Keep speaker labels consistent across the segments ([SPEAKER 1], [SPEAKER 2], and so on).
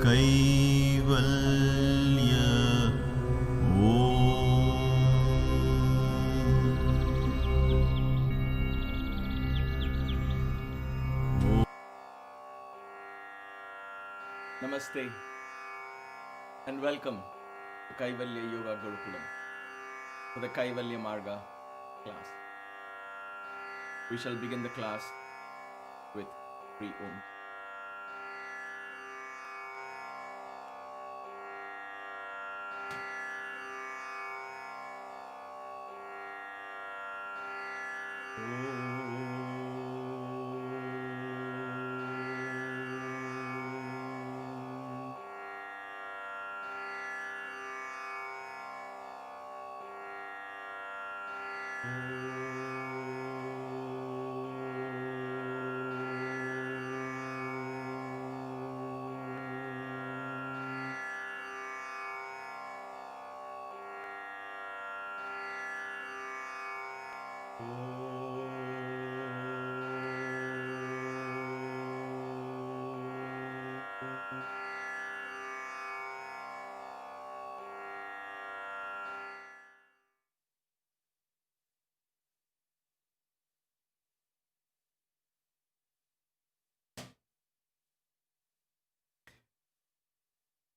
[SPEAKER 1] Kaivalya
[SPEAKER 2] Namaste and welcome to Kaivalya Yoga Gurukulam for the Kaivalya Marga class. We shall begin the class with 3 Om.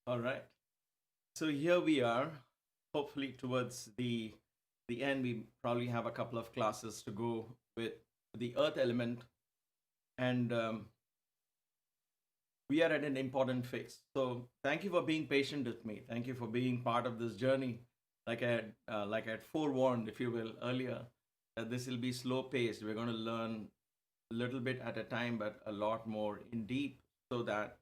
[SPEAKER 2] All right. So here we are, hopefully towards the end. We probably have a couple of classes to go with the earth element, and we are at an important phase. So thank you for being patient with me. Thank you for being part of this journey. Like I had forewarned, if you will, earlier, that this will be slow paced. We're going to learn a little bit at a time, but a lot more in deep, so that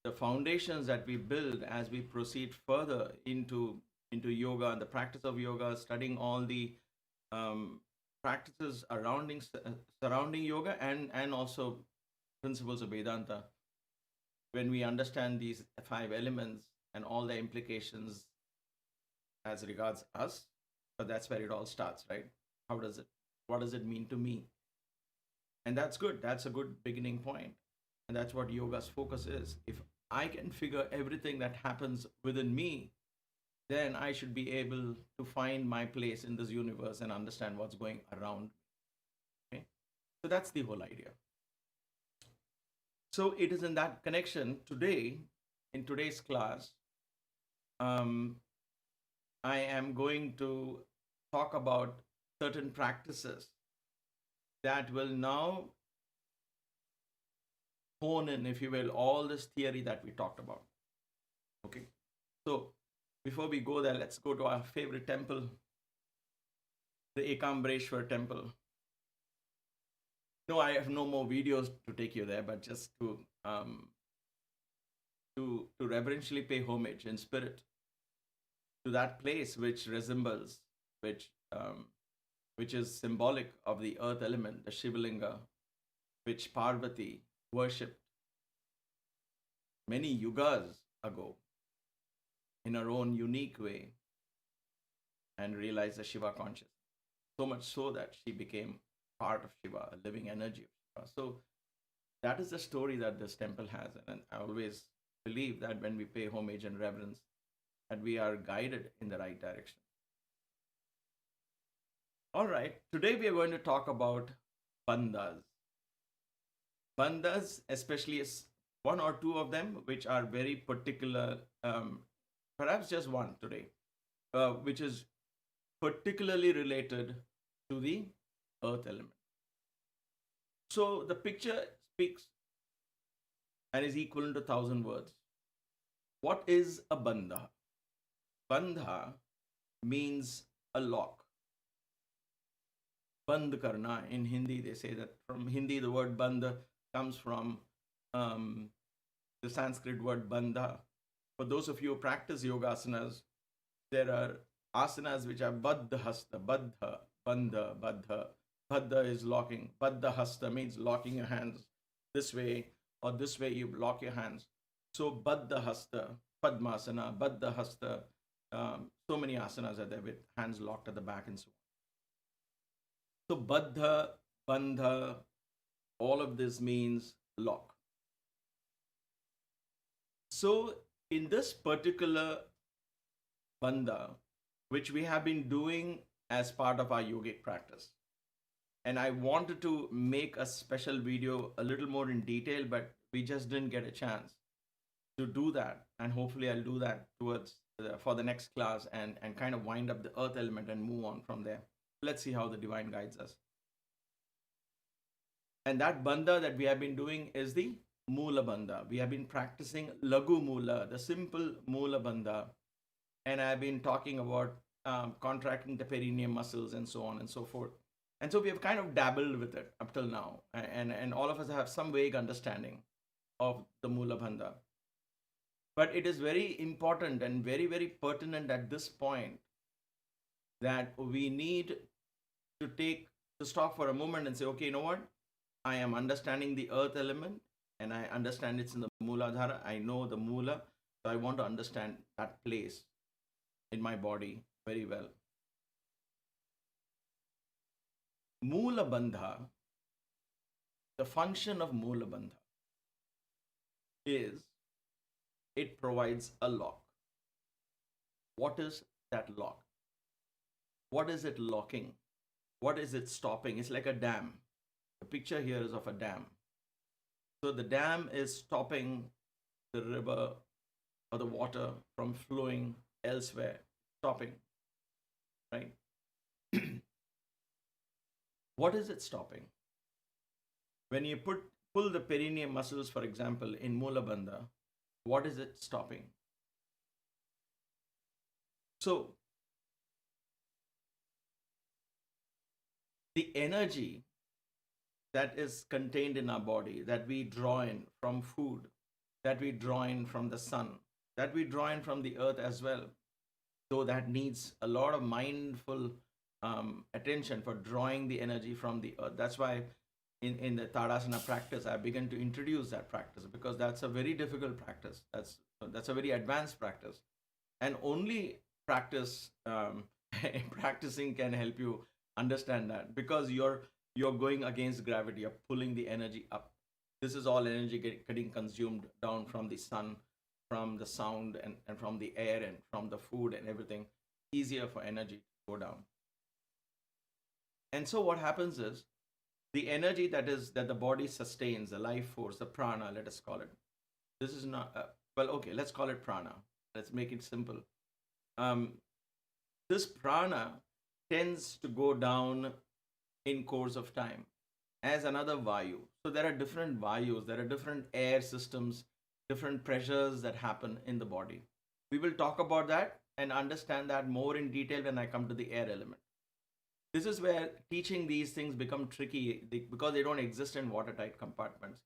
[SPEAKER 2] the foundations that we build as we proceed further into yoga and the practice of yoga, studying all the um, practices surrounding yoga, and also principles of Vedanta. When we understand these 5 elements and all the implications as regards us, but that's where it all starts, right? How does it? What does it mean to me? And that's good. That's a good beginning point, and that's what yoga's focus is. If I can figure everything that happens within me, then I should be able to find my place in this universe and understand what's going around. Okay? So that's the whole idea. So it is in that connection today, in today's class, um, I am going to talk about certain practices that will now hone in, if you will, all this theory that we talked about. Okay. So before we go there, let's go to our favorite temple, the Ekambreshwar temple. No, I have no more videos to take you there, but just to reverentially pay homage in spirit to that place which resembles, which which is symbolic of the earth element, the Shivalinga, which Parvati worshipped many yugas ago in her own unique way and realized the Shiva consciousness. So much so that she became part of Shiva, a living energy of Shiva. So that is the story that this temple has. And I always believe that when we pay homage and reverence, that we are guided in the right direction. All right, today we are going to talk about bandhas. Bandhas, especially one or two of them, which are very particular, perhaps just one today, which is particularly related to the earth element. So the picture speaks and is equivalent to 1,000 words. What is a bandha? Bandha means a lock. Band karna. In Hindi, they say that from Hindi, the word bandha comes from the Sanskrit word bandha. For those of you who practice yogasanas, there are asanas which are baddha hasta, baddha, bandha, baddha. Baddha is locking. Baddha hasta means locking your hands this way, or this way you lock your hands. So baddha hasta, padmasana, baddha hasta, so many asanas are there with hands locked at the back and so on. So baddha, bandha, all of this means lock. So, in this particular bandha, which we have been doing as part of our yogic practice, and I wanted to make a special video a little more in detail, but we just didn't get a chance to do that. And hopefully, I'll do that towards for the next class and kind of wind up the earth element and move on from there. Let's see how the divine guides us. And that bandha that we have been doing is the moola bandha. We have been practicing lagu moola, the simple moola bandha, and I've been talking about contracting the perineum muscles and so on and so forth. And so we have kind of dabbled with it up till now, and all of us have some vague understanding of the moola bandha. But it is very important and very, very pertinent at this point that we need to take to stop for a moment and say, okay, you know what? I am understanding the earth element and I understand it's in the mooladhara. I know the moola, so I want to understand that place in my body very well. Moola bandha, the function of moola bandha is it provides a lock. What is that lock? What is it locking? What is it stopping? It's like a dam. The picture here is of a dam. So the dam is stopping the river or the water from flowing elsewhere, stopping, right? What is it stopping? When you pull the perineum muscles, for example, in Moola Bandha, what is it stopping? So the energy that is contained in our body, that we draw in from food, that we draw in from the sun, that we draw in from the earth as well, though that needs a lot of mindful attention for drawing the energy from the earth. That's why in the Tadasana practice, I began to introduce that practice because that's a very difficult practice. That's a very advanced practice, and only practice practicing can help you understand that because you're going against gravity. You're pulling the energy up. This is all energy getting consumed down from the sun, from the sound, and from the air, and from the food and everything. Easier for energy to go down. And so what happens is the energy that the body sustains, the life force, the prana, let us call it. This is not well. Okay, let's call it prana. Let's make it simple. Um, this prana tends to go down in course of time as another vayu. So there are different vayus, there are different air systems, different pressures that happen in the body. We will talk about that and understand that more in detail when I come to the air element. This is where teaching these things become tricky because they don't exist in watertight compartments.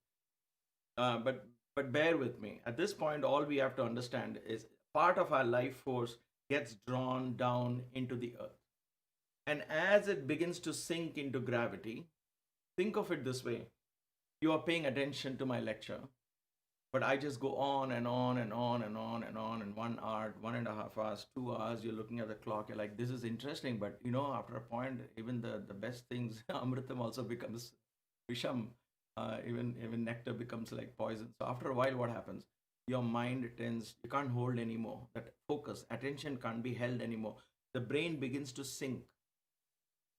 [SPEAKER 2] But bear with me. At this point, all we have to understand is part of our life force gets drawn down into the earth. And as it begins to sink into gravity, think of it this way. You are paying attention to my lecture, but I just go on and on and on and on and on. And 1 hour, 1.5 hours, 2 hours, you're looking at the clock. You're like, this is interesting. But after a point, even the best things, Amritam also becomes Visham. Even nectar becomes like poison. So after a while, what happens? Your mind tends, you can't hold anymore. That focus, attention can't be held anymore. The brain begins to sink,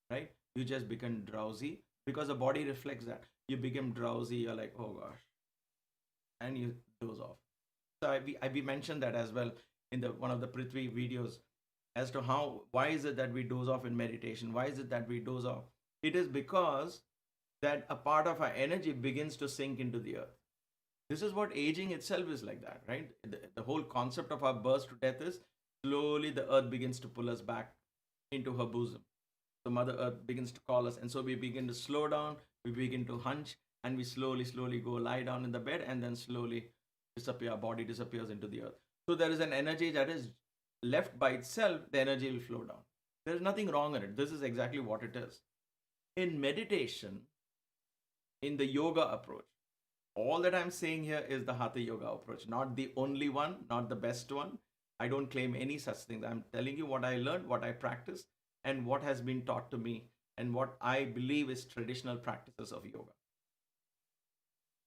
[SPEAKER 2] right? You just become drowsy because the body reflects that. You become drowsy. You're like, oh gosh, and you doze off. So we mentioned that as well in the one of the Prithvi videos as to why is it that we doze off in meditation? Why is it that we doze off? It is because that a part of our energy begins to sink into the earth. This is what aging itself is like that, right? The whole concept of our birth to death is slowly the earth begins to pull us back into her bosom. So Mother Earth begins to call us, and so we begin to slow down, we begin to hunch, and we slowly go lie down in the bed, and then slowly disappear. Our body disappears into the earth. So there is an energy that is left by itself, the energy will flow down. There is nothing wrong in it. This is exactly what it is. In meditation, in the yoga approach, all that I'm saying here is the Hatha Yoga approach, not the only one, not the best one. I don't claim any such things. I'm telling you what I learned, what I practice, and what has been taught to me, and what I believe is traditional practices of yoga.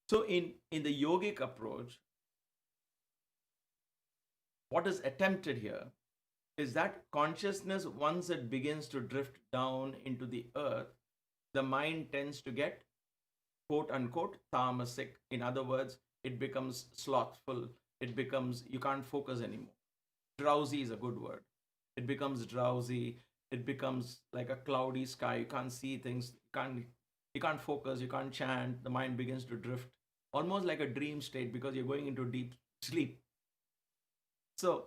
[SPEAKER 2] So in the yogic approach, what is attempted here is that consciousness, once it begins to drift down into the earth, the mind tends to get quote unquote tamasic. In other words, it becomes slothful. It becomes, you can't focus anymore. Drowsy is a good word. It becomes drowsy. It becomes like a cloudy sky. You can't see things. You can't focus. You can't chant. The mind begins to drift, almost like a dream state because you're going into deep sleep. So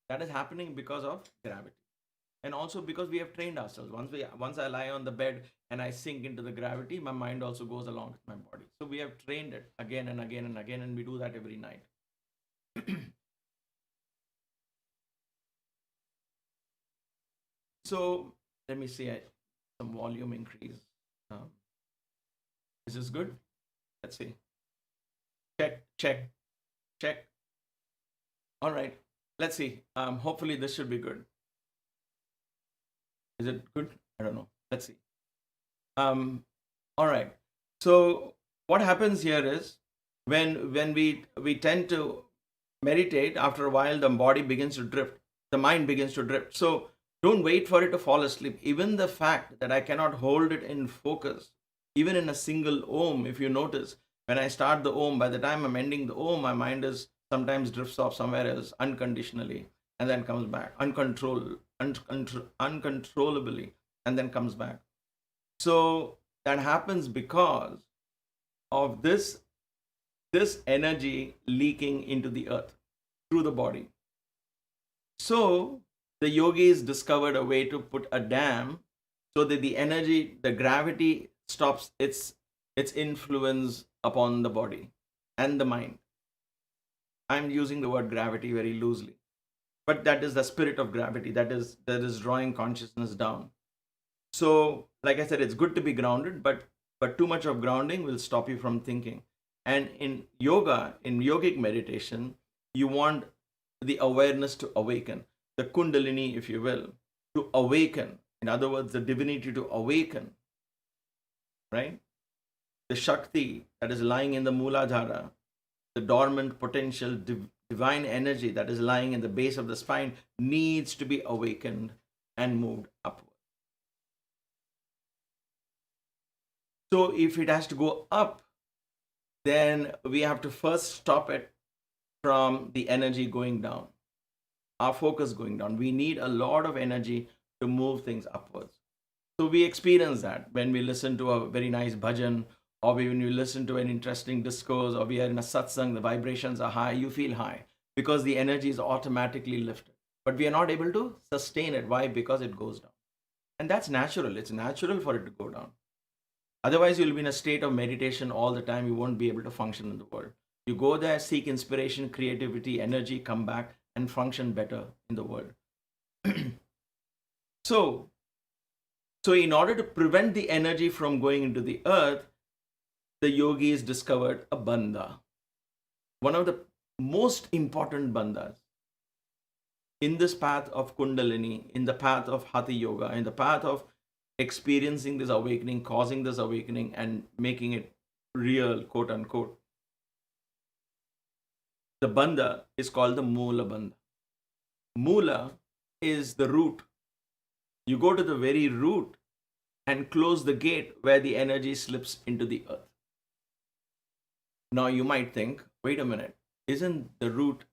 [SPEAKER 2] that is happening because of gravity, and also because we have trained ourselves. Once I lie on the bed and I sink into the gravity, my mind also goes along with my body. So we have trained it again and again and again, and we do that every night. So let me see, some volume increase. Um, is this good? Let's see. Check, check, check. All right. Let's see. Hopefully this should be good. Is it good? I don't know. Let's see. All right. So what happens here is when we tend to meditate, after a while the body begins to drift, the mind begins to drift. So don't wait for it to fall asleep. Even the fact that I cannot hold it in focus, even in a single om, if you notice, when I start the om, by the time I'm ending the om, my mind is sometimes drifts off somewhere else unconditionally and then comes back uncontrollably and then comes back. So that happens because of this energy leaking into the earth through the body. So the yogis discovered a way to put a dam so that the energy, the gravity stops its influence upon the body and the mind. I'm using the word gravity very loosely, but that is the spirit of gravity that is drawing consciousness down. So like I said, it's good to be grounded, but too much of grounding will stop you from thinking. And in yoga, in yogic meditation, you want the awareness to awaken, the kundalini, if you will, to awaken. In other words, the divinity to awaken, right? The shakti that is lying in the mooladhara, the dormant potential divine energy that is lying in the base of the spine, needs to be awakened and moved upward. So if it has to go up, then we have to first stop it from the energy going down, our focus going down. We need a lot of energy to move things upwards. So we experience that when we listen to a very nice bhajan, or when you listen to an interesting discourse, or we are in a satsang, the vibrations are high, you feel high because the energy is automatically lifted. But we are not able to sustain it. Why? Because it goes down. And that's natural. It's natural for it to go down. Otherwise, you'll be in a state of meditation all the time. You won't be able to function in the world. You go there, seek inspiration, creativity, energy, come back and function better in the world. So, in order to prevent the energy from going into the earth, the yogis discovered a bandha, one of the most important bandhas in this path of Kundalini, in the path of Hatha Yoga, in the path of experiencing this awakening, causing this awakening, and making it real, quote unquote. The bandha is called the moola bandha. Moola is the root. You go to the very root and close the gate where the energy slips into the earth. Now you might think, wait a minute, isn't the root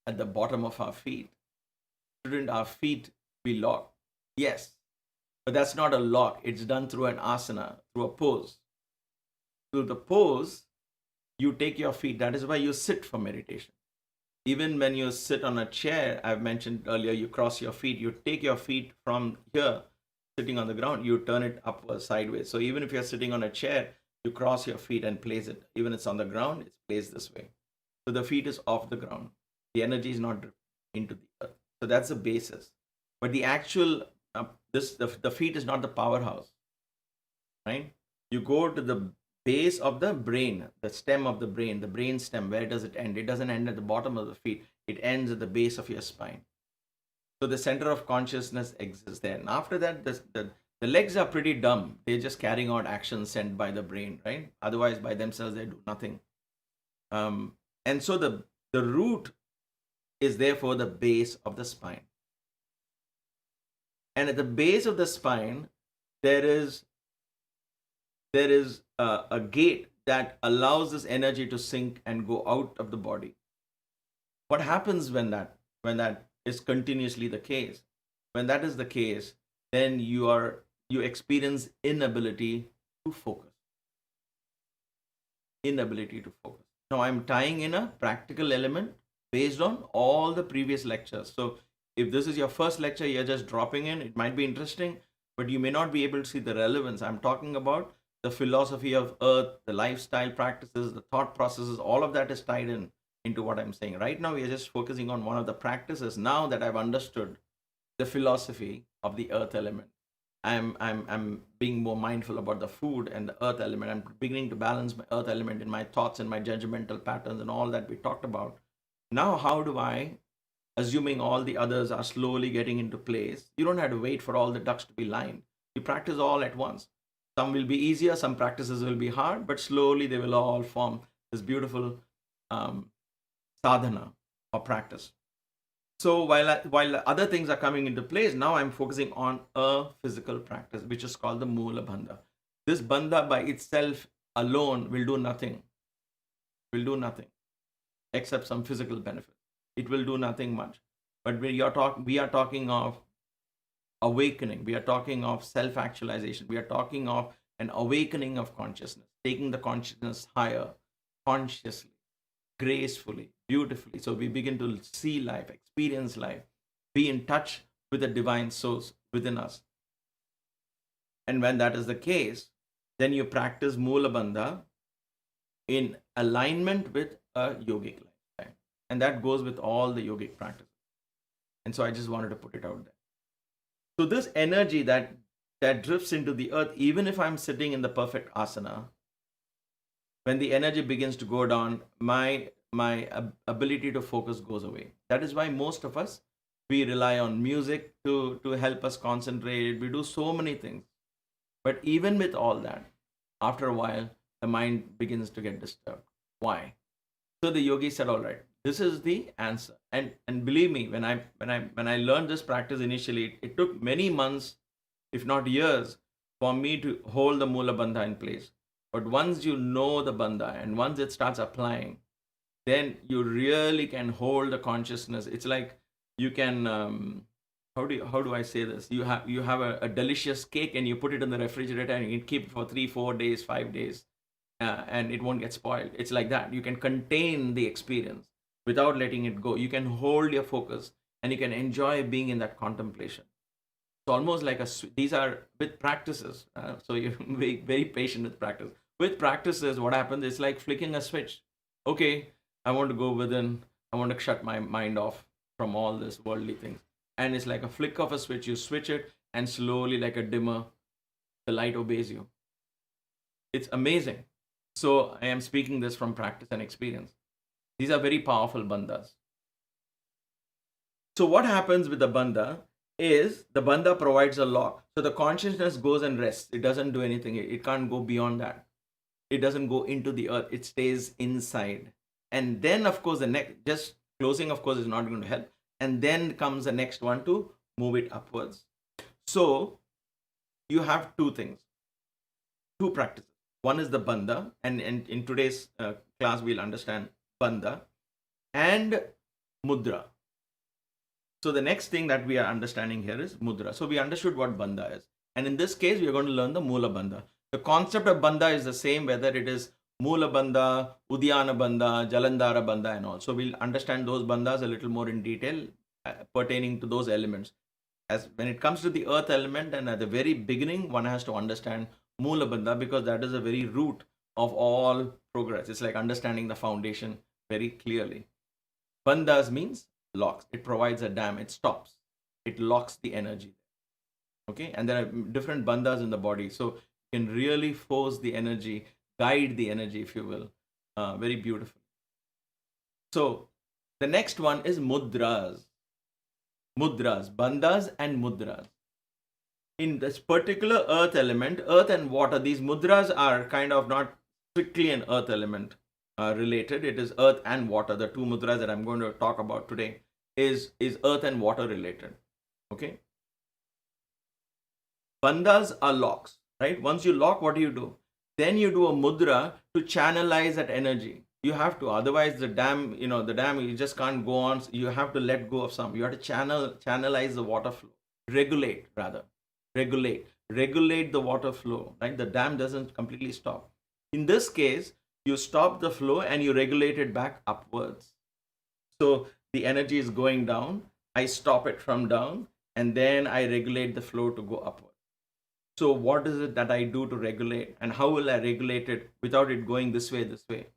[SPEAKER 2] at the bottom of our feet? Shouldn't our feet be locked? Yes, but that's not a lock. It's done through an asana, through a pose. Through the pose, you take your feet. That is why you sit for meditation. Even when you sit on a chair, I've mentioned earlier, you cross your feet, you take your feet from here, sitting on the ground, you turn it upwards, sideways. So even if you're sitting on a chair, you cross your feet and place it. Even it's on the ground, it's placed this way. So the feet is off the ground. The energy is not into the earth. So that's the basis. But the actual, the feet is not the powerhouse, right? You go to the base of the brain, the stem of the brain stem. Where does it end? It doesn't end at the bottom of the feet. It ends at the base of your spine. So the center of consciousness exists there. And after that, the legs are pretty dumb. They're just carrying out actions sent by the brain, right? Otherwise, by themselves, they do nothing. And so the root is therefore the base of the spine. And at the base of the spine, there is a gate that allows this energy to sink and go out of the body. What happens when that is continuously the case? When that is the case, then you experience inability to focus. Inability to focus. Now I'm tying in a practical element based on all the previous lectures. So if this is your first lecture, you're just dropping in, it might be interesting, but you may not be able to see the relevance. I'm talking about the philosophy of earth, the lifestyle practices, the thought processes, all of that is tied in into what I'm saying. Right now, we are just focusing on one of the practices. Now that I've understood the philosophy of the earth element, I'm being more mindful about the food and the earth element. I'm beginning to balance my earth element in my thoughts and my judgmental patterns and all that we talked about. Now, how do I, assuming all the others are slowly getting into place, you don't have to wait for all the ducks to be lined. You practice all at once. Some will be easier, some practices will be hard, but slowly they will all form this beautiful um, sadhana or practice. So while other things are coming into place, now I'm focusing on a physical practice, which is called the moola bandha. This bandha by itself alone will do nothing. Will do nothing except some physical benefit. It will do nothing much. But we are talking of awakening. We are talking of self-actualization. We are talking of an awakening of consciousness, taking the consciousness higher, consciously, gracefully, beautifully. So we begin to see life, experience life, be in touch with the divine source within us. And when that is the case, then you practice moola bandha in alignment with a yogic lifestyle. And that goes with all the yogic practices. And so I just wanted to put it out there. So this energy that drifts into the earth, even if I'm sitting in the perfect asana, when the energy begins to go down, my ability to focus goes away. That is why most of us, we rely on music to help us concentrate. We do so many things. But even with all that, after a while, the mind begins to get disturbed. Why? So the yogi said, all right, this is the answer. And believe me, when I learned this practice initially, it took many months, if not years, for me to hold the moola bandha in place. But once you know the bandha and once it starts applying, then you really can hold the consciousness. It's like you can how do I say this? You have a delicious cake and you put it in the refrigerator and you can keep it for 3-4 days, 5 days, and it won't get spoiled. It's like that. You can contain the experience without letting it go. You can hold your focus and you can enjoy being in that contemplation. It's almost like these are with practices. So you're very, very patient with practice. With practices, what happens is like flicking a switch. Okay, I want to go within. I want to shut my mind off from all this worldly things. And it's like a flick of a switch. You switch it, and slowly, like a dimmer, the light obeys you. It's amazing. So I am speaking this from practice and experience. These are very powerful bandhas. So what happens with the bandha is the bandha provides a lock. So the consciousness goes and rests. It doesn't do anything. It can't go beyond that. It doesn't go into the earth. It stays inside. And then, of course, the next, just closing, of course, is not going to help. And then comes the next one to move it upwards. So you have two things, two practices. One is the bandha, and in today's class, we'll understand bandha and mudra. So the next thing that we are understanding here is mudra. So we understood what bandha is. And in this case, we are going to learn the moola bandha. The concept of bandha is the same, whether it is moola bandha, udyana bandha, jalandhara bandha, and all. So we'll understand those bandhas a little more in detail pertaining to those elements. As when it comes to the earth element, and at the very beginning, one has to understand moola bandha because that is the very root of all progress. It's like understanding the foundation very clearly. Bandhas means locks. It provides a dam. It stops. It locks the energy. Okay, and there are different bandhas in the body, so you can really force the energy, guide the energy, if you will, very beautifully. So the next one is mudras. Mudras, bandhas and mudras. In this particular earth element, earth and water, these mudras are kind of not strictly an earth element. related. It is earth and water. The two mudras that I'm going to talk about today is earth and water related. Okay. Bandhas are locks, right? Once you lock, what do? Then you do a mudra to channelize that energy. You have to, otherwise the dam, you just can't go on. You have to let go of some. You have to channelize the water flow, regulate rather, regulate the water flow. Right, the dam doesn't completely stop. In this case, you stop the flow and you regulate it back upwards. So the energy is going down. I stop it from down, and then I regulate the flow to go upward. So what is it that I do to regulate, and how will I regulate it without it going this way, this way?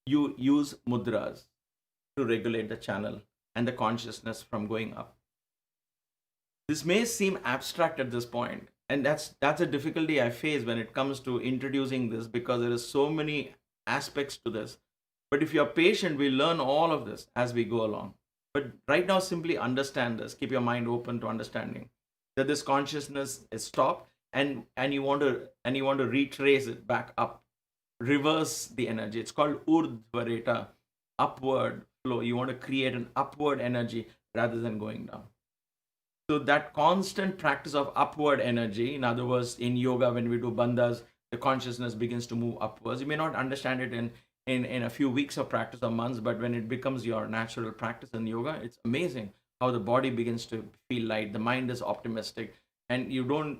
[SPEAKER 2] You use mudras to regulate the channel and the consciousness from going up. This may seem abstract at this point, and that's a difficulty I face when it comes to introducing this, because there is so many aspects to this. But if you're patient, we learn all of this as we go along. But right now, simply understand this. Keep your mind open to understanding that this consciousness is stopped, and you want to retrace it back up, reverse the energy. It's called urdhvareta, upward flow. You want to create an upward energy rather than going down. So that constant practice of upward energy, in other words, in yoga, when we do bandhas, the consciousness begins to move upwards. You may not understand it in a few weeks of practice or months, but when it becomes your natural practice in yoga, it's amazing how the body begins to feel light, the mind is optimistic, and you don't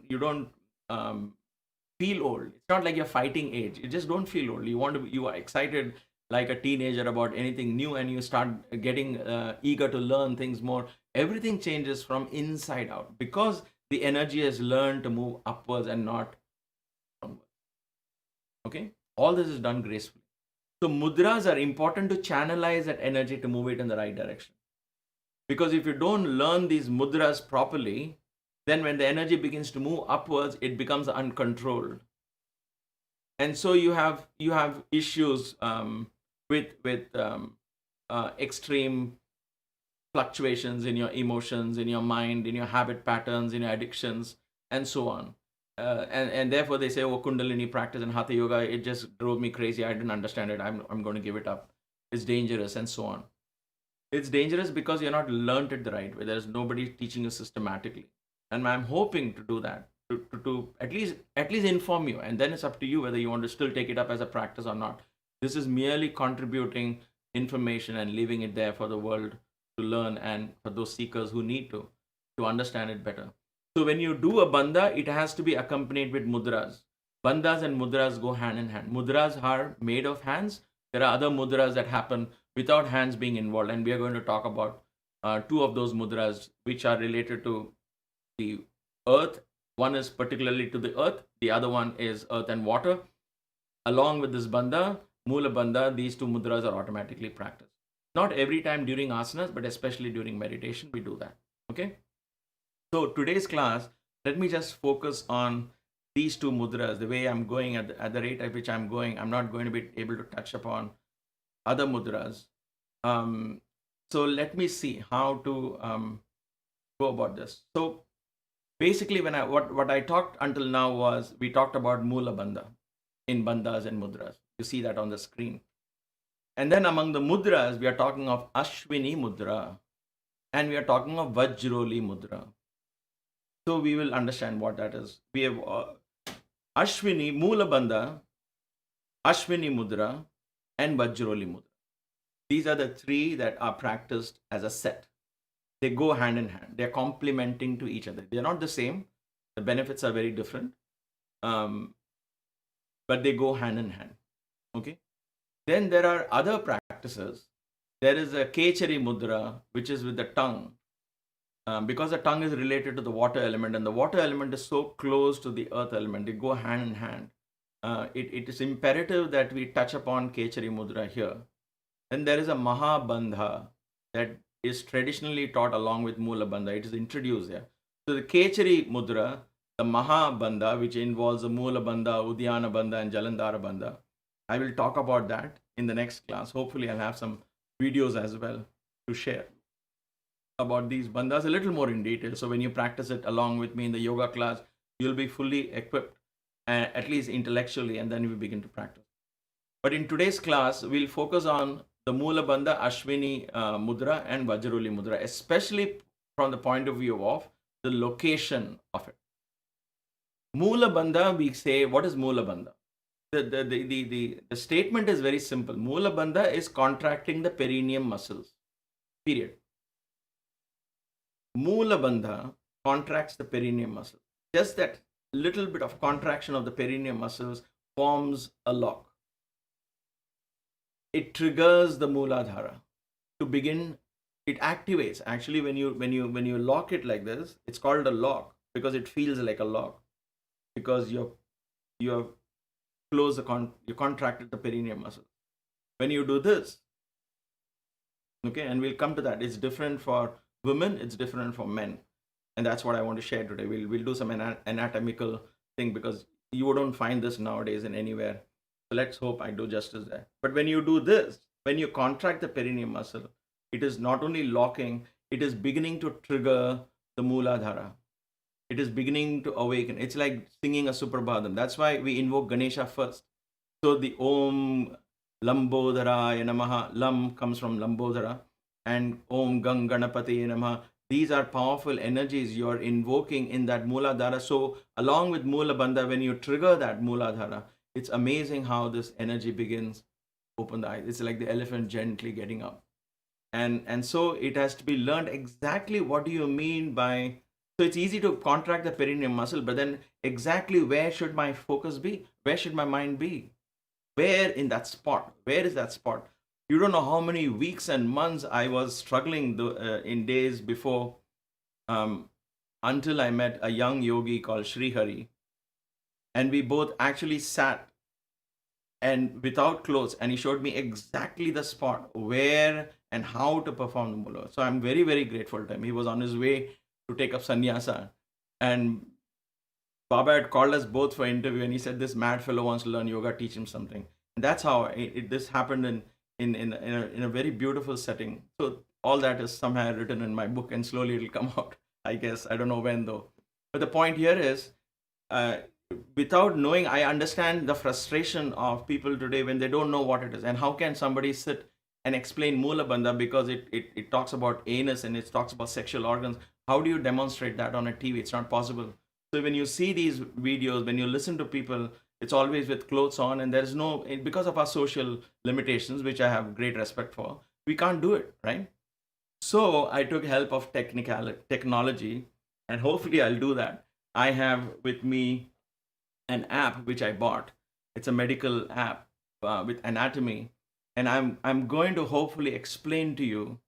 [SPEAKER 2] feel old. It's not like you're fighting age. You just don't feel old. You are excited like a teenager about anything new, and you start getting eager to learn things more. Everything changes from inside out because the energy has learned to move upwards and not downwards. Okay, all this is done gracefully. So mudras are important to channelize that energy to move it in the right direction. Because if you don't learn these mudras properly, then when the energy begins to move upwards, it becomes uncontrolled. And so you have issues with extreme fluctuations in your emotions, in your mind, in your habit patterns, in your addictions, and so on. And therefore they say, oh, Kundalini practice and Hatha Yoga, it just drove me crazy. I didn't understand it. I'm going to give it up. It's dangerous, and so on. It's dangerous because you're not learned it the right way. There's nobody teaching you systematically. And I'm hoping to do that, to at least inform you. And then it's up to you whether you want to still take it up as a practice or not. This is merely contributing information and leaving it there for the world to learn, and for those seekers who need to understand it better. So when you do a bandha, it has to be accompanied with mudras. Bandhas and mudras go hand in hand. Mudras are made of hands. There are other mudras that happen without hands being involved, and we are going to talk about two of those mudras which are related to the earth. One is particularly to the earth, the other one is earth and water. Along with this bandha, moola bandha, these two mudras are automatically practiced. Not every time during asanas, but especially during meditation, we do that. Okay? So today's class, let me just focus on these two mudras. The way I'm going, at the rate at which I'm going, I'm not going to be able to touch upon other mudras. So let me see how to go about this. So basically, what I talked until now was, we talked about moola bandha in bandhas and mudras. You see that on the screen. And then among the mudras, we are talking of Ashwini mudra, and we are talking of Vajroli mudra. So we will understand what that is. We have Ashwini, moola bandha, Ashwini mudra, and Vajroli mudra. These are the three that are practiced as a set. They go hand in hand. They're complementing to each other. They're not the same. The benefits are very different. But they go hand in hand. Okay. Then there are other practices. There is a Kechari mudra, which is with the tongue. Because the tongue is related to the water element, and the water element is so close to the earth element, they go hand in hand. It is imperative that we touch upon Kechari mudra here. Then there is a Mahabandha that is traditionally taught along with Moola Bandha. It is introduced there. So the Kechari mudra, the Mahabandha, which involves the Moola Bandha, Udyana Bandha, and Jalandhara Bandha. I will talk about that in the next class. Hopefully I'll have some videos as well to share about these bandhas a little more in detail. So when you practice it along with me in the yoga class, you'll be fully equipped, at least intellectually, and then we begin to practice. But in today's class, we'll focus on the Moola Bandha, Ashwini Mudra, and Vajroli Mudra, especially from the point of view of the location of it. Moola Bandha, we say, what is Moola Bandha? The statement is very simple. Moola Bandha is contracting the perineum muscles, period. Moola Bandha contracts the perineum muscle. Just that little bit of contraction of the perineum muscles forms a lock. It triggers the mooladhara to begin. It activates. Actually, when you lock it like this, it's called a lock because it feels like a lock, because you have closed you contracted the perineum muscle. When you do this, okay, and we'll come to that. It's different for women. It's different for men, and that's what I want to share today. We'll do some anatomical thing because you don't find this nowadays in anywhere. So let's hope I do justice there. But when you do this, when you contract the perineum muscle, it is not only locking, it is beginning to trigger the mooladhara. It is beginning to awaken. It's like singing a suprabhadam. That's why we invoke Ganesha first. So the Om Lambodhara Namaha, Lam comes from Lambodhara, and Om Gang Ganapati Namaha. These are powerful energies you are invoking in that mooladhara. So along with Moola Bandha, when you trigger that mooladhara, it's amazing how this energy begins. Open the eyes. It's like the elephant gently getting up. And so it has to be learned exactly what do you mean by. So it's easy to contract the perineum muscle, but then exactly where should my focus be? Where should my mind be? Where in that spot? Where is that spot? You don't know how many weeks and months I was struggling in days before, until I met a young yogi called Sri Hari, and we both actually sat and without clothes, and he showed me exactly the spot where and how to perform the moola. So I'm very, very grateful to him. He was on his way to take up sannyasa, and Baba had called us both for interview, and he said, "This mad fellow wants to learn yoga. Teach him something." And that's how this happened in a very beautiful setting. So all that is somehow written in my book, and slowly it'll come out. I guess I don't know when though. But the point here is, uh, without knowing, I understand the frustration of people today when they don't know what it is, and how can somebody sit and explain Moola Bandha because it talks about anus and it talks about sexual organs. How do you demonstrate that on a TV? It's not possible. So when you see these videos, when you listen to people, it's always with clothes on, and there's no, because of our social limitations, which I have great respect for, we can't do it, right? So I took help of technology, and hopefully I'll do that. I have with me an app which I bought. It's a medical app with anatomy, and I'm going to hopefully explain to you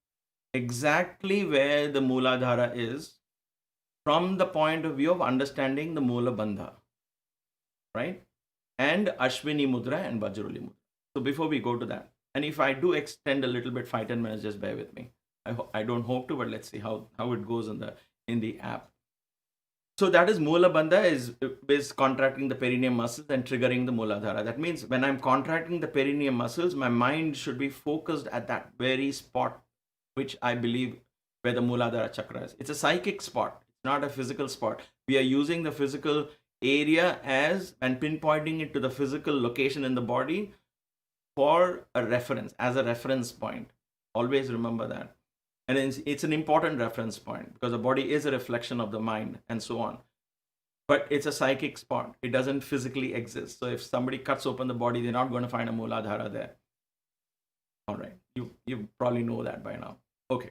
[SPEAKER 2] exactly where the mooladhara is from the point of view of understanding the moola bandha, right? And Ashwini mudra and Vajroli mudra. So before we go to that, and if I do extend a little bit, 5-10 minutes, just bear with me. I don't hope to, but let's see how it goes in the app. So that is Moola Bandha is contracting the perineum muscles and triggering the Mooladhara. That means when I'm contracting the perineum muscles, my mind should be focused at that very spot, which I believe where the Mooladhara chakra is. It's a psychic spot. It's not a physical spot. We are using the physical area and pinpointing it to the physical location in the body for a reference, as a reference point. Always remember that. And it's an important reference point because the body is a reflection of the mind and so on. But it's a psychic spot. It doesn't physically exist. So if somebody cuts open the body, they're not going to find a mooladhara there. All right. You probably know that by now. Okay.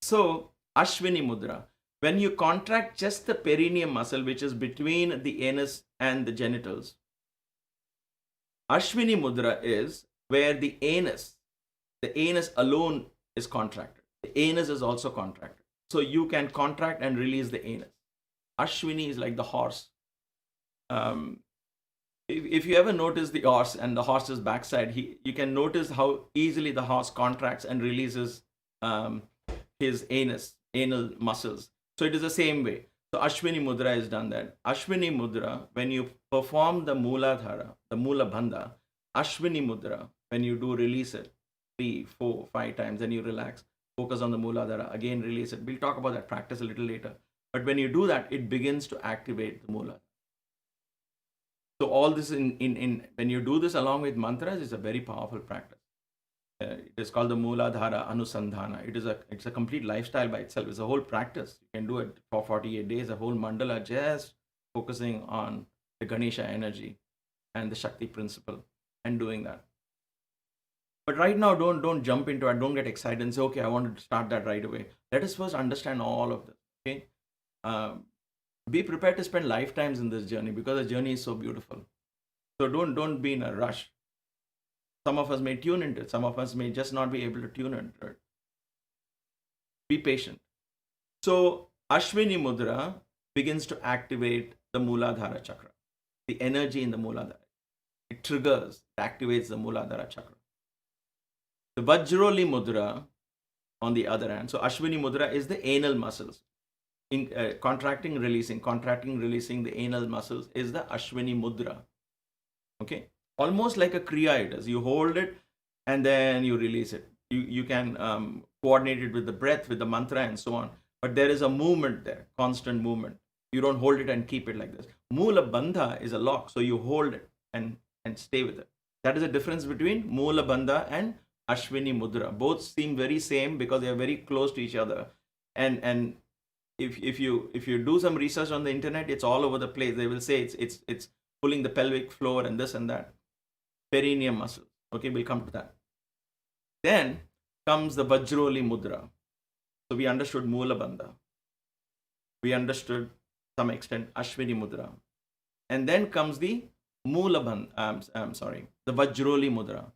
[SPEAKER 2] So Ashwini Mudra. When you contract just the perineum muscle, which is between the anus and the genitals, Ashwini Mudra is where the anus alone is contracted. The anus is also contracted. So you can contract and release the anus. Ashwini is like the horse. If you ever notice the horse and the horse's backside, you can notice how easily the horse contracts and releases his anal muscles. So it is the same way. So Ashwini Mudra is done that. Ashwini Mudra, when you perform the Mooladhara, the Moola Bandha, Ashwini Mudra, when you do release it 3, 4, 5 times, and you relax, focus on the Mooladhara, again release it. We'll talk about that practice a little later. But when you do that, it begins to activate the Mooladhara. So all this in when you do this along with mantras, is a very powerful practice. It is called the mooladhara anusandhana. It's a complete lifestyle by itself. It's a whole practice. You can do it for 48 days, a whole mandala, just focusing on the Ganesha energy and the Shakti principle and doing that. But right now, don't jump into it. Don't get excited and say, okay, I want to start that right away. Let us first understand all of this. Okay, be prepared to spend lifetimes in this journey because the journey is so beautiful. So don't be in a rush. Some of us may tune into it. Some of us may just not be able to tune into it. Be patient. So Ashwini Mudra begins to activate the Mooladhara chakra, the energy in the Mooladhara. It triggers, it activates the Mooladhara chakra. The Vajroli Mudra, on the other hand, so Ashwini Mudra is the anal muscles. In contracting, releasing the anal muscles is the Ashwini Mudra. Okay, almost like a kriya it is. You hold it and then you release it. You can coordinate it with the breath, with the mantra and so on. But there is a movement there, constant movement. You don't hold it and keep it like this. Moola bandha is a lock, so you hold it and stay with it. That is the difference between Moola bandha and Ashwini Mudra. Both seem very same because they are very close to each other. And if you do some research on the internet, it's all over the place. They will say it's pulling the pelvic floor and this and that. Perineum muscles. Okay, we'll come to that. Then comes the Vajroli Mudra. So we understood Moola bandha. We understood some extent Ashwini Mudra. And then comes the the Vajroli Mudra.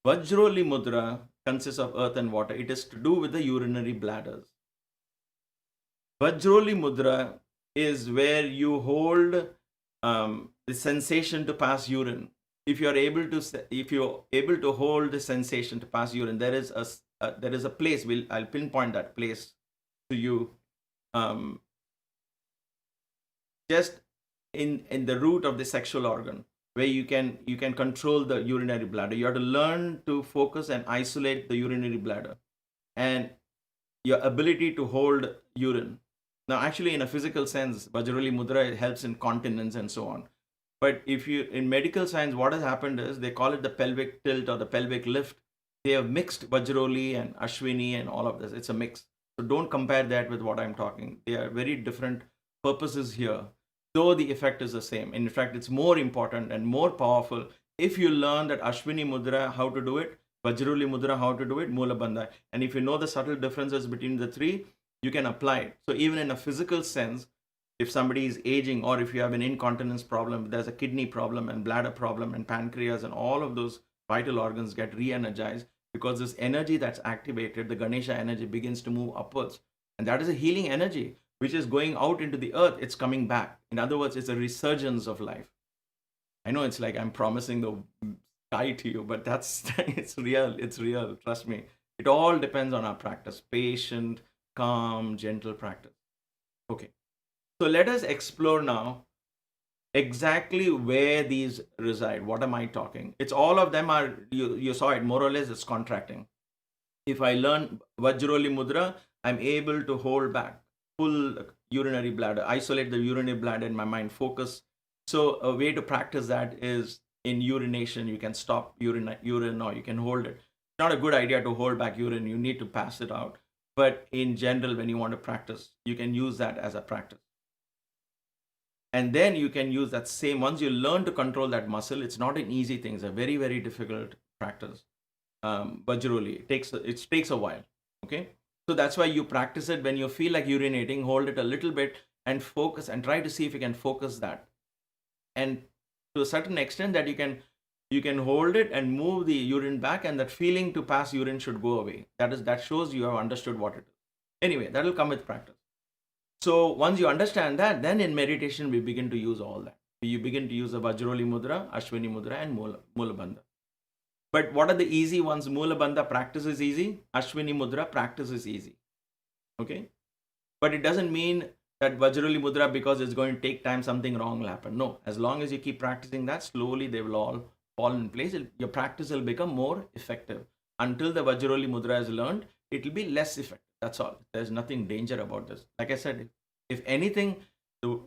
[SPEAKER 2] Vajroli Mudra consists of earth and water. It is to do with the urinary bladders. Vajroli Mudra is where you hold the sensation to pass urine. If you're able to hold the sensation to pass urine, there is a place. I'll pinpoint that place to you. Just in the root of the sexual organ, where you can control the urinary bladder. You have to learn to focus and isolate the urinary bladder and your ability to hold urine. Now, actually, in a physical sense, Vajroli Mudra helps in continence and so on. But if you, in medical science, what has happened is they call it the pelvic tilt or the pelvic lift. They have mixed Vajroli and Ashwini and all of this. It's a mix. So don't compare that with what I'm talking. They are very different purposes here, though the effect is the same. In fact, it's more important and more powerful if you learn that Ashwini Mudra, how to do it, Vajroli Mudra, how to do it, Moola bandha. And if you know the subtle differences between the three, you can apply it. So even in a physical sense, if somebody is aging or if you have an incontinence problem, there's a kidney problem and bladder problem and pancreas and all of those vital organs get re-energized because this energy that's activated, the Ganesha energy, begins to move upwards. And that is a healing energy which is going out into the earth. It's coming back. In other words, it's a resurgence of life. I know it's like I'm promising the sky to you, but it's real. It's real. Trust me. It all depends on our practice. Patient, calm, gentle practice. Okay. So let us explore now exactly where these reside. What am I talking? It's all of them are, you saw it, more or less, it's contracting. If I learn Vajroli Mudra, I'm able to hold back, pull urinary bladder, isolate the urinary bladder in my mind, focus. So a way to practice that is in urination. You can stop urine or you can hold it. It's not a good idea to hold back urine. You need to pass it out. But in general, when you want to practice, you can use that as a practice. And then you can use that same, once you learn to control that muscle, it's not an easy thing. It's a very, very difficult practice. Vajroli, it takes a while. Okay. So that's why you practice it when you feel like urinating, hold it a little bit and focus and try to see if you can focus that. And to a certain extent that you can hold it and move the urine back, and that feeling to pass urine should go away. That shows you have understood what it is. Anyway, that will come with practice. So once you understand that, then in meditation, we begin to use all that. You begin to use the Vajroli Mudra, Ashwini Mudra, and Moola bandha. But what are the easy ones? Moola bandha practice is easy. Ashwini Mudra practice is easy. Okay. But it doesn't mean that Vajroli Mudra, because it's going to take time, something wrong will happen. No. As long as you keep practicing that, slowly they will all fall in place. Your practice will become more effective. Until the Vajroli Mudra is learned, it will be less effective. That's all. There's nothing danger about this. Like I said, if anything,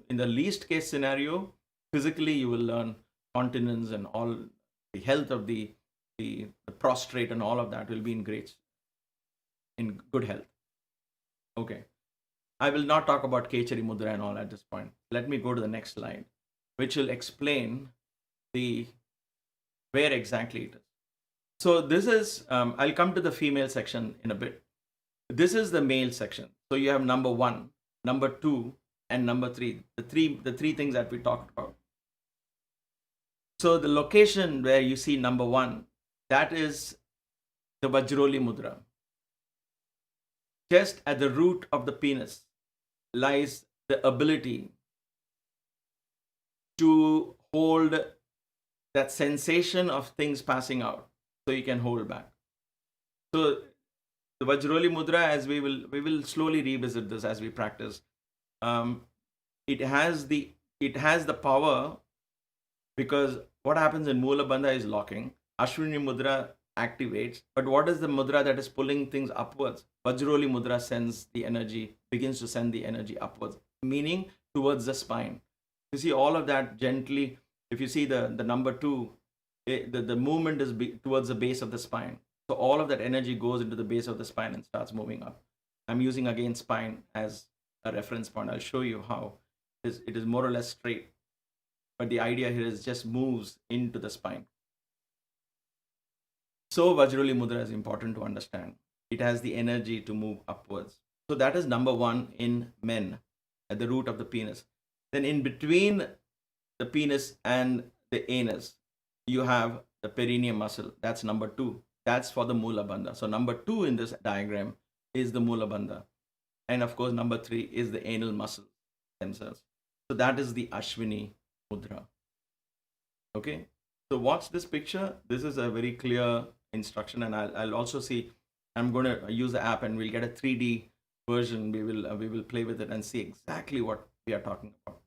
[SPEAKER 2] in the least case scenario, physically you will learn continence and all the health of the prostrate and all of that will be in good health. Okay. I will not talk about Kechari Mudra and all at this point. Let me go to the next slide, which will explain the where exactly it is. So this is, I'll come to the female section in a bit. This is the male section. So you have number 1, number 2, and number 3. The three things that we talked about. So the location where you see number 1, that is the Vajroli Mudra. Just at the root of the penis lies the ability to hold that sensation of things passing out, so you can hold back. So the Vajroli Mudra, as we will slowly revisit this as we practice. It has the power, because what happens in Moola Bandha is locking. Ashwini Mudra activates, but what is the mudra that is pulling things upwards? Vajroli Mudra begins to send the energy upwards, meaning towards the spine. You see all of that gently. If you see the number 2, the movement is towards the base of the spine. So all of that energy goes into the base of the spine and starts moving up. I'm using again spine as a reference point. I'll show you how it is more or less straight, but the idea here is just moves into the spine. So Vajroli Mudra is important to understand. It has the energy to move upwards. So that is number 1 in men, at the root of the penis. Then in between the penis and the anus, you have the perineum muscle. That's number 2. That's for the Moola Bandha. So number 2 in this diagram is the Moola Bandha. And of course, number 3 is the anal muscles themselves. So that is the Ashwini Mudra. Okay. So watch this picture. This is a very clear instruction, and I'll also see. I'm going to use the app, and we'll get a 3D version. We will play with it and see exactly what we are talking about.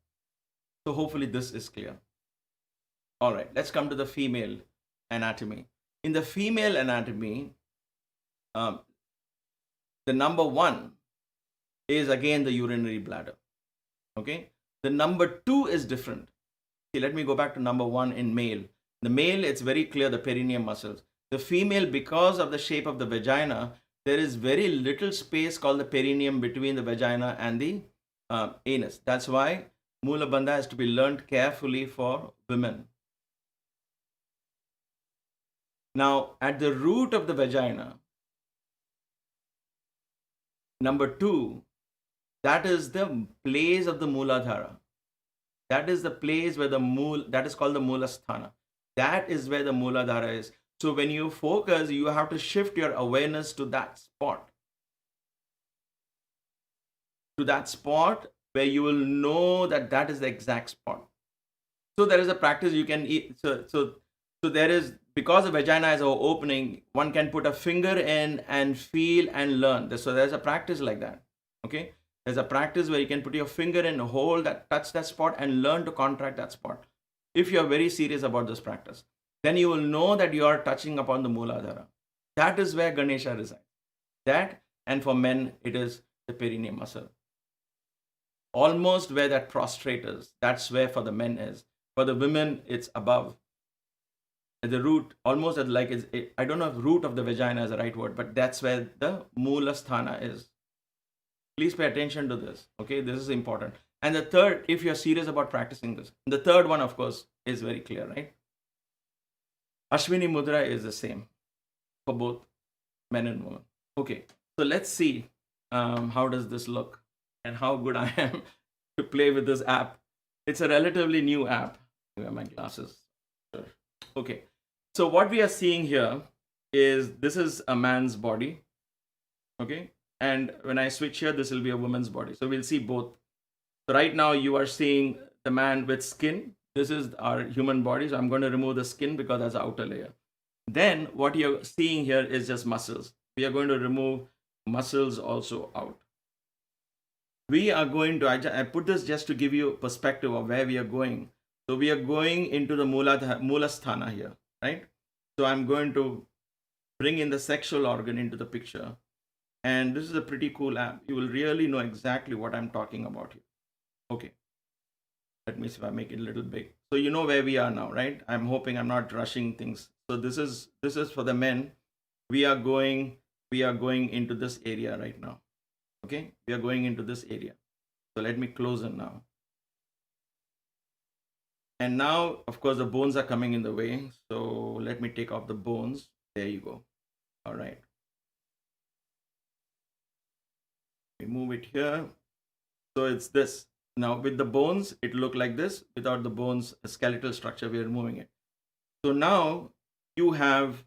[SPEAKER 2] So hopefully this is clear. All right, let's come to the female anatomy. In the female anatomy, the number 1 is again the urinary bladder. Okay, the number 2 is different. See, let me go back to number 1 in male. The male, it's very clear, the perineum muscles. The female, because of the shape of the vagina, there is very little space called the perineum between the vagina and the anus. That's why Moola Bandha has to be learned carefully for women. Now, at the root of the vagina, number 2, that is the place of the mooladhara. That is the place where that is called the moolasthana. That is where the mooladhara is. So when you focus, you have to shift your awareness to that spot. To that spot where you will know that that is the exact spot. So there is a practice you can eat. So there is, because the vagina is an opening, one can put a finger in and feel and learn. So there's a practice like that. Okay. There's a practice where you can put your finger in, hold that, touch that spot, and learn to contract that spot. If you are very serious about this practice, then you will know that you are touching upon the mooladhara. That is where Ganesha resides. That, and for men, it is the perineum muscle. Almost where that prostrate is. That's where for the men is. For the women, it's above. At the root, almost at like, I don't know if root of the vagina is the right word, but that's where the moolasthana is. Please pay attention to this. Okay, this is important. And the third, if you're serious about practicing this, the third one, of course, is very clear, right? Ashwini Mudra is the same for both men and women. Okay, so let's see how does this look and how good I am to play with this app. It's a relatively new app. I wear my glasses. Okay, so what we are seeing here is this is a man's body. Okay, and when I switch here, this will be a woman's body. So we'll see both. So right now you are seeing the man with skin. This is our human body. So I'm going to remove the skin because that's the outer layer. Then what you're seeing here is just muscles. We are going to remove muscles also out. We are going to, I put this just to give you a perspective of where we are going. So we are going into the moolasthana here, right? So I'm going to bring in the sexual organ into the picture. And this is a pretty cool app. You will really know exactly what I'm talking about here. Okay. Let me see if I make it a little big. So you know where we are now, right? I'm hoping I'm not rushing things. So this is for the men. We are going into this area right now. Okay, we are going into this area. So let me close it now. And now, of course, the bones are coming in the way. So let me take off the bones. There you go. All right. We move it here. So it's this. Now with the bones, it look like this. Without the bones, a skeletal structure, we are removing it. So now you have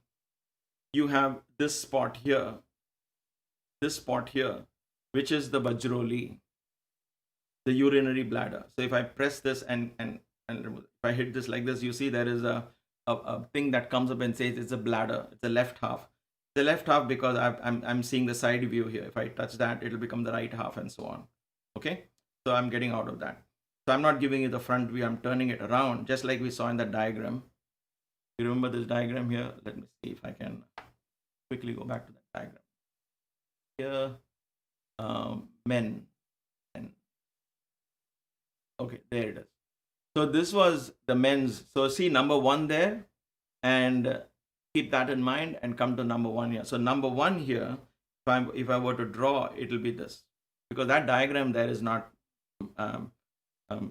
[SPEAKER 2] this spot here, which is the Vajroli, the urinary bladder. So if I press this and remove, if I hit this like this, you see there is a thing that comes up and says it's a bladder. It's the left half. The left half because I'm seeing the side view here. If I touch that, it'll become the right half and so on. Okay, so I'm getting out of that. So I'm not giving you the front view. I'm turning it around, just like we saw in that diagram. You remember this diagram here? Let me see if I can quickly go back to that diagram. Here, men. Okay, there it is. So this was the men's. So see number 1 there, and keep that in mind and come to number 1 here. So number 1 here, if I were to draw, it'll be this, because that diagram there is not.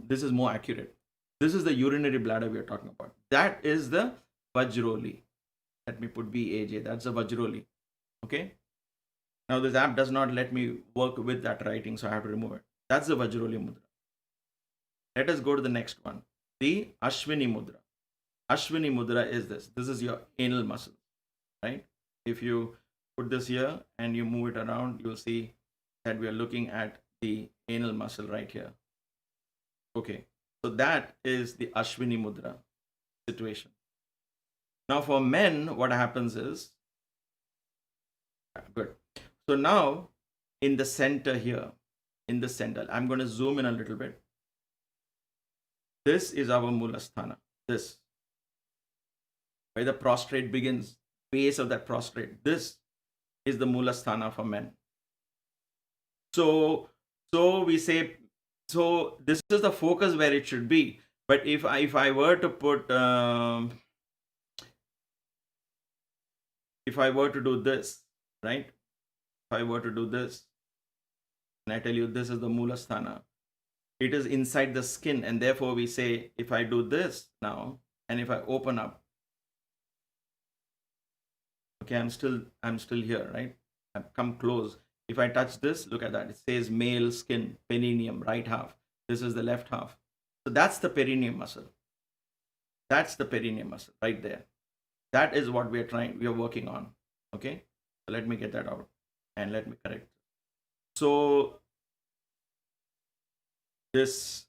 [SPEAKER 2] This is more accurate. This is the urinary bladder we are talking about. That is the Vajroli. Let me put VAJ. That's the Vajroli. Okay. Now this app does not let me work with that writing, so I have to remove it. That's the Vajroli mudra. Let us go to the next one. The Ashwini mudra. Ashwini mudra is this. This is your anal muscle, right? If you put this here and you move it around, you'll see that we are looking at the anal muscle right here. Okay, so that is the Ashwini mudra situation. Now for men, what happens is, good. So now in the center here, in the center, I'm going to zoom in a little bit. This is our moolasthana. This, where the prostrate begins, base of that prostrate. This is the moolasthana for men. So we say, so this is the focus where it should be. But if I were to put, if I were to do this, right? If I were to do this, and I tell you this is the moolasthana, it is inside the skin, and therefore we say, if I do this now, and if I open up, okay, I'm still here, right? I've come close. If I touch this, look at that. It says male skin, perineum, right half. This is the left half. So that's the perineum muscle. That's the perineum muscle right there. That is what we are working on. Okay. So let me get that out and let me correct. So this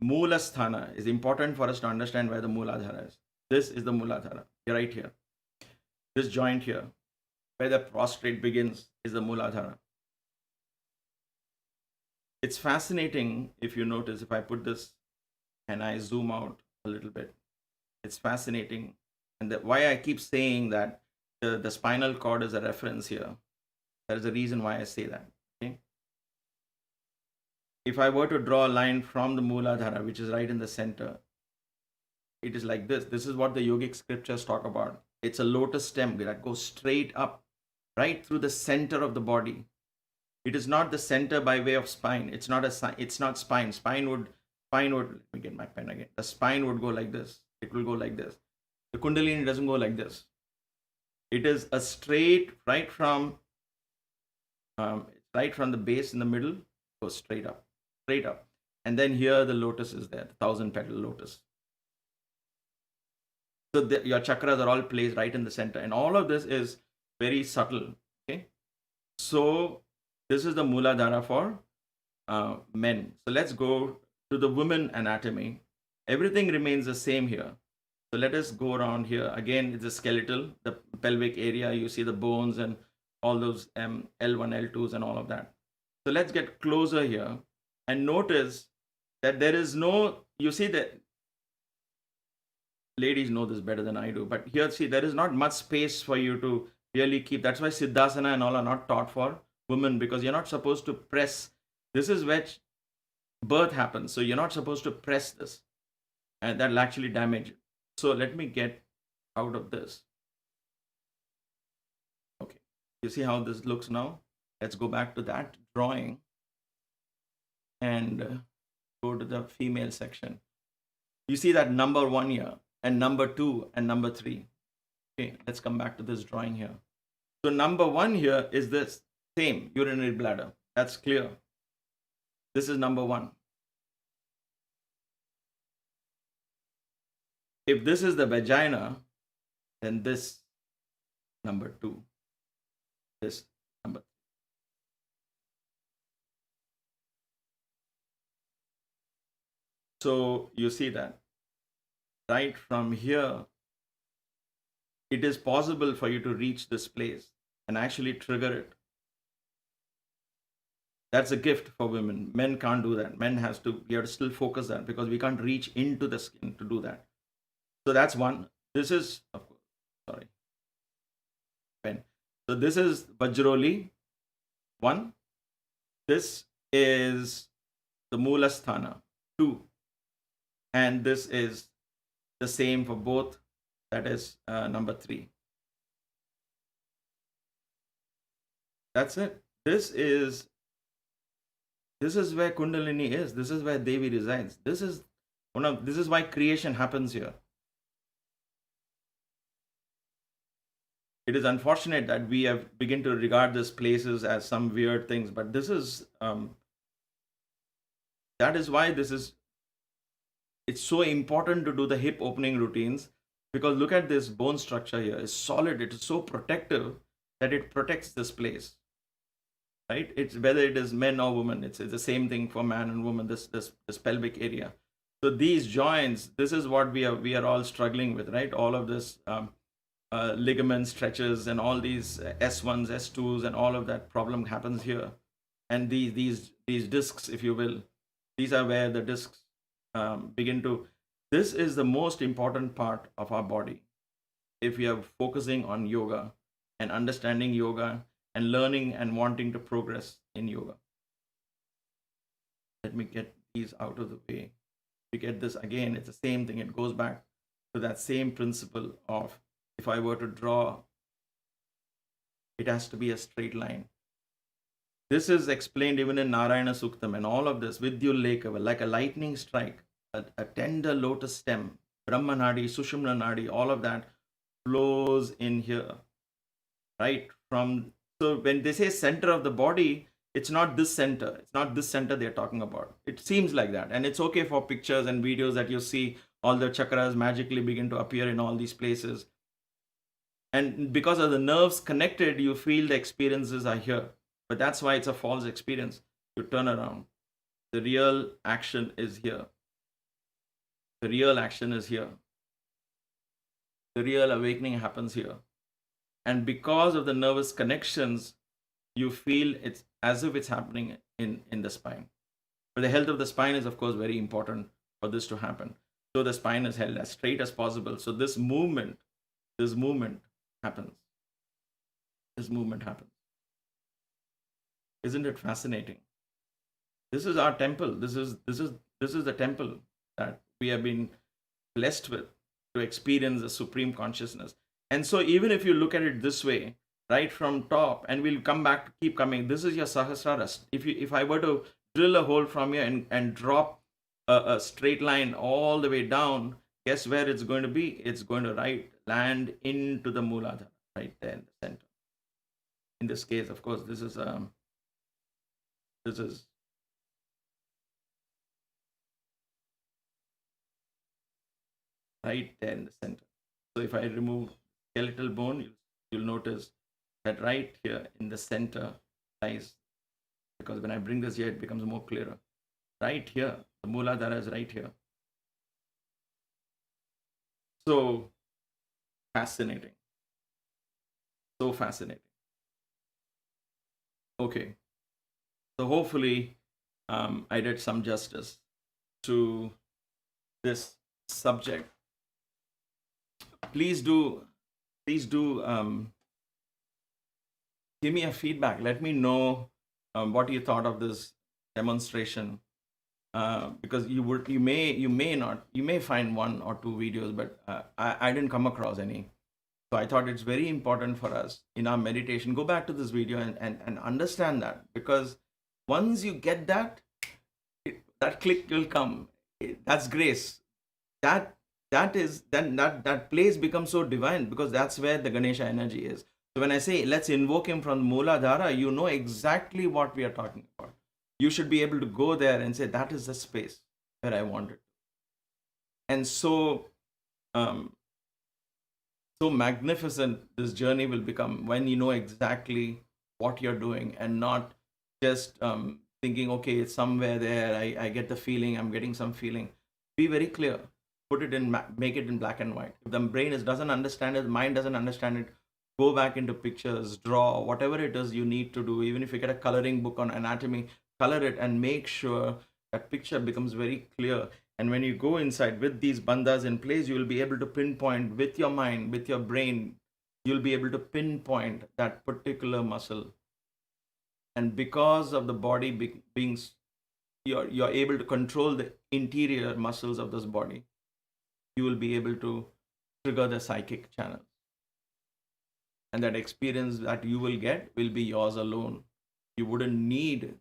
[SPEAKER 2] moolasthana is important for us to understand where the mooladhara is. This is the mooladhara. Right here. This joint here, where the prostrate begins, is the mooladhara. It's fascinating if you notice, if I put this and I zoom out a little bit, it's fascinating. And why I keep saying that the spinal cord is a reference here. There is a reason why I say that. Okay. If I were to draw a line from the mooladhara, which is right in the center, it is like this. This is what the yogic scriptures talk about. It's a lotus stem that goes straight up, right through the center of the body. It is not the center by way of spine. It's not spine. Spine would, let me get my pen again. The spine would go like this. It will go like this. The Kundalini doesn't go like this. It is a straight, right from the base in the middle, goes straight up. And then here the lotus is there, the 1,000-petal lotus. So your chakras are all placed right in the center. And all of this is very subtle. Okay. So this is the mooladhara for men. So let's go to the women anatomy. Everything remains the same here. So let us go around here. Again, it's the skeletal, the pelvic area. You see the bones and all those L1, L2s and all of that. So let's get closer here and notice that there is no, you see that ladies know this better than I do, but here, see, there is not much space for you to really keep. That's why Siddhasana and all are not taught for women, because you're not supposed to press. This is birth happens. So you're not supposed to press this, and that'll actually damage it. So let me get out of this. Okay, you see how this looks now? Let's go back to that drawing and go to the female section. You see that number 1 here, and number 2 and number 3. Okay, let's come back to this drawing here. So number 1 here is this same urinary bladder. That's clear. This is number 1. If this is the vagina, then this number 2, this number 3. So you see that right from here, it is possible for you to reach this place and actually trigger it. That's a gift for women. Men can't do that. Men have to still focus that because we can't reach into the skin to do that. So that's one. This is, of course, sorry, pen. So this is Vajroli 1. This is the mooladhara 2. And this is the same for both. That is number 3. That's it. This is where Kundalini is. This is where Devi resides. This is why creation happens here. It is unfortunate that we have begin to regard these places as some weird things, but this is that is why it's so important to do the hip opening routines, because look at this bone structure here. It's solid. It is so protective that it protects this place. Right? It's whether it is men or women. It's the same thing for man and woman. This pelvic area. So these joints. This is what we are all struggling with, right? All of this ligament stretches and all these S1s, S2s, and all of that problem happens here. And these discs, if you will, these are where the discs begin to. This is the most important part of our body. If we are focusing on yoga and understanding yoga and learning and wanting to progress in yoga. Let me get these out of the way. We get this again, it's the same thing. It goes back to that same principle of, if I were to draw, it has to be a straight line. This is explained even in Narayana Suktam, and all of this, Vidyullekava, like a lightning strike, a tender lotus stem, Brahma Nadi, Sushumna Nadi, all of that flows in here, right? So when they say center of the body, it's not this center. It's not this center they're talking about. It seems like that. And it's okay for pictures and videos that you see all the chakras magically begin to appear in all these places. And because of the nerves connected, you feel the experiences are here. But that's why it's a false experience. You turn around. The real action is here. The real action is here. The real awakening happens here. And because of the nervous connections, you feel it's as if it's happening in the spine. But the health of the spine is, of course, very important for this to happen. So the spine is held as straight as possible. So this movement happens. This movement happens. Isn't it fascinating? This is our temple. This is the temple that we have been blessed with to experience the supreme consciousness. And so even if you look at it this way, right from top, and we'll come back to keep coming, this is your Sahasrara. If I were to drill a hole from here and drop a straight line all the way down, guess where it's going to be? It's going to land into the mooladhara, right there in the center. In this case, of course, this is right there in the center. So if I remove skeletal bone, you'll notice that right here in the center lies, because when I bring this here, it becomes more clearer. Right here, the mooladhara is right here. So fascinating. So fascinating. Okay. So hopefully I did some justice to this subject. Please do give me a feedback. Let me know what you thought of this demonstration. because you may find one or two videos, but I didn't come across any. So I thought it's very important for us in our meditation. Go back to this video and understand that, because once you get that, that click will come. That's grace. That that is then that place becomes so divine, because that's where the Ganesha energy is. So when I say let's invoke him from mooladhara, you know exactly what we are talking about. You should be able to go there and say that is the space where I want it. And um, so magnificent this journey will become when you know exactly what you're doing, and not just thinking, okay, it's somewhere there. I get the feeling, I'm getting some feeling. Be very clear. Put it in, make it in black and white. If the brain doesn't understand it, the mind doesn't understand it, go back into pictures, draw whatever it is you need to do. Even if you get a coloring book on anatomy, color it and make sure that picture becomes very clear. And when you go inside with these bandhas in place, you will be able to pinpoint with your mind, with your brain, you'll be able to pinpoint that particular muscle. And because of the body being, you're able to control the interior muscles of this body, you will be able to trigger the psychic channels. And that experience that you will get will be yours alone. You wouldn't need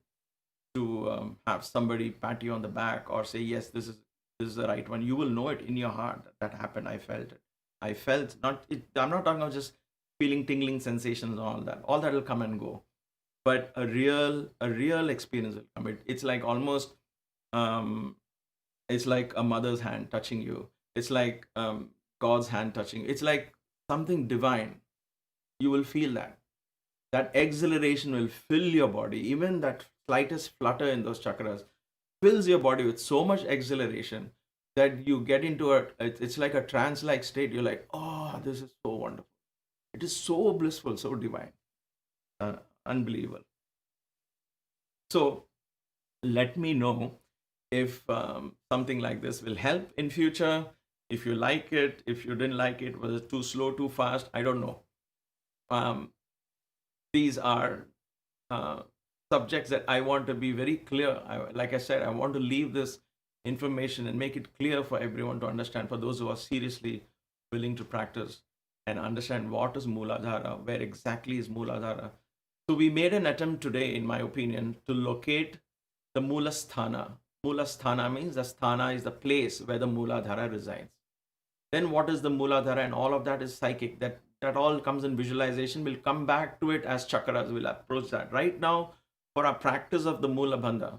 [SPEAKER 2] to have somebody pat you on the back or say, yes, this is the right one. You will know it in your heart. That happened. I felt it. I felt not it, I'm not talking about just feeling tingling sensations and all that. All that will come and go. But a real experience will come. It's like almost it's like a mother's hand touching you. It's like God's hand touching you. It's like something divine. You will feel that exhilaration will fill your body. Even that slightest flutter in those chakras fills your body with so much exhilaration that you get into it's like a trance like state. You're like, oh, this is so wonderful. It is so blissful, so divine, unbelievable. So let me know if something like this will help in future. If you like it, if you didn't like it, was it too slow, too fast, I don't know. um, these are uh, subjects that I want to be very clear. Like I said, I want to leave this information and make it clear for everyone to understand, for those who are seriously willing to practice and understand what is mooladhara, where exactly is mooladhara. So we made an attempt today, in my opinion, to locate the moolasthana. Moolasthana means the sthana is the place where the mooladhara resides. Then what is the mooladhara, and all of that is psychic. That all comes in visualization. We'll come back to it as chakras. We'll approach that. Right now, for our practice of the moola bandha,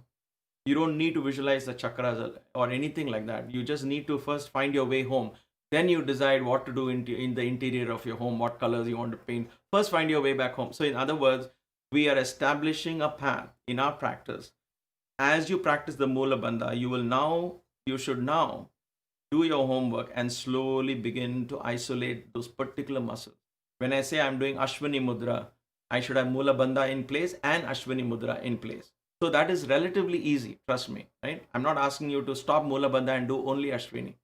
[SPEAKER 2] you don't need to visualize the chakras or anything like that. You just need to first find your way home. Then you decide what to do in the interior of your home, what colors you want to paint. First, find your way back home. So, in other words, we are establishing a path in our practice. As you practice the moola bandha, you should now do your homework and slowly begin to isolate those particular muscles. When I say I'm doing Ashwini Mudra, I should have Moola Bandha in place and Ashwini Mudra in place. So that is relatively easy, trust me, right? I'm not asking you to stop Moola Bandha and do only Ashwini.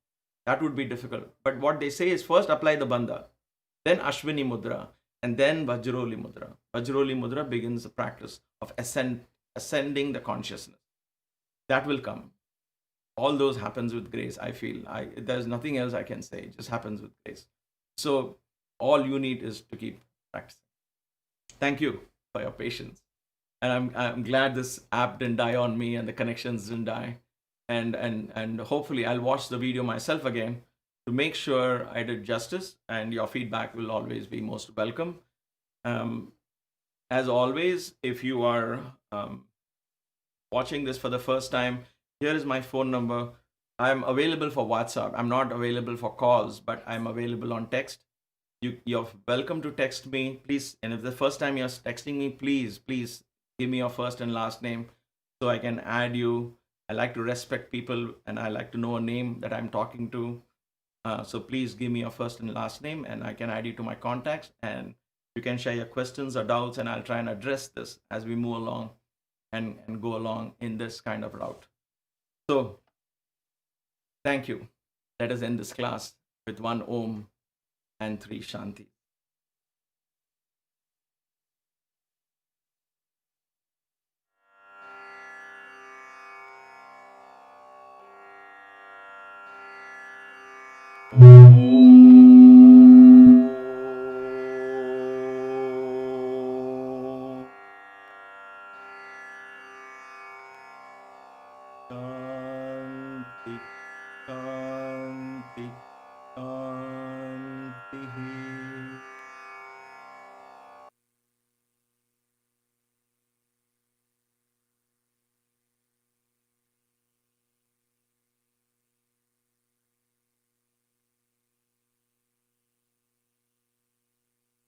[SPEAKER 2] That would be difficult. But what they say is first apply the Bandha, then Ashwini Mudra, and then Vajroli Mudra. Vajroli Mudra begins the practice of ascending the consciousness. That will come. All those happens with grace. I feel there's nothing else I can say. It just happens with grace. So all you need is to keep practicing. Thank you for your patience, and I'm glad this app didn't die on me and the connections didn't die, and hopefully I'll watch the video myself again to make sure I did justice. And your feedback will always be most welcome. Um, as always, if you are watching this for the first time, here is my phone number. I'm available for WhatsApp. I'm not available for calls, but I'm available on text. You're welcome to text me, please. And if the first time you're texting me, please give me your first and last name so I can add you. I like to respect people, and I like to know a name that I'm talking to. So please give me your first and last name, and I can add you to my contacts. And you can share your questions or doubts, and I'll try and address this as we move along and go along in this kind of route. So, thank you. Let us end this class with one Om and three Shanti. Om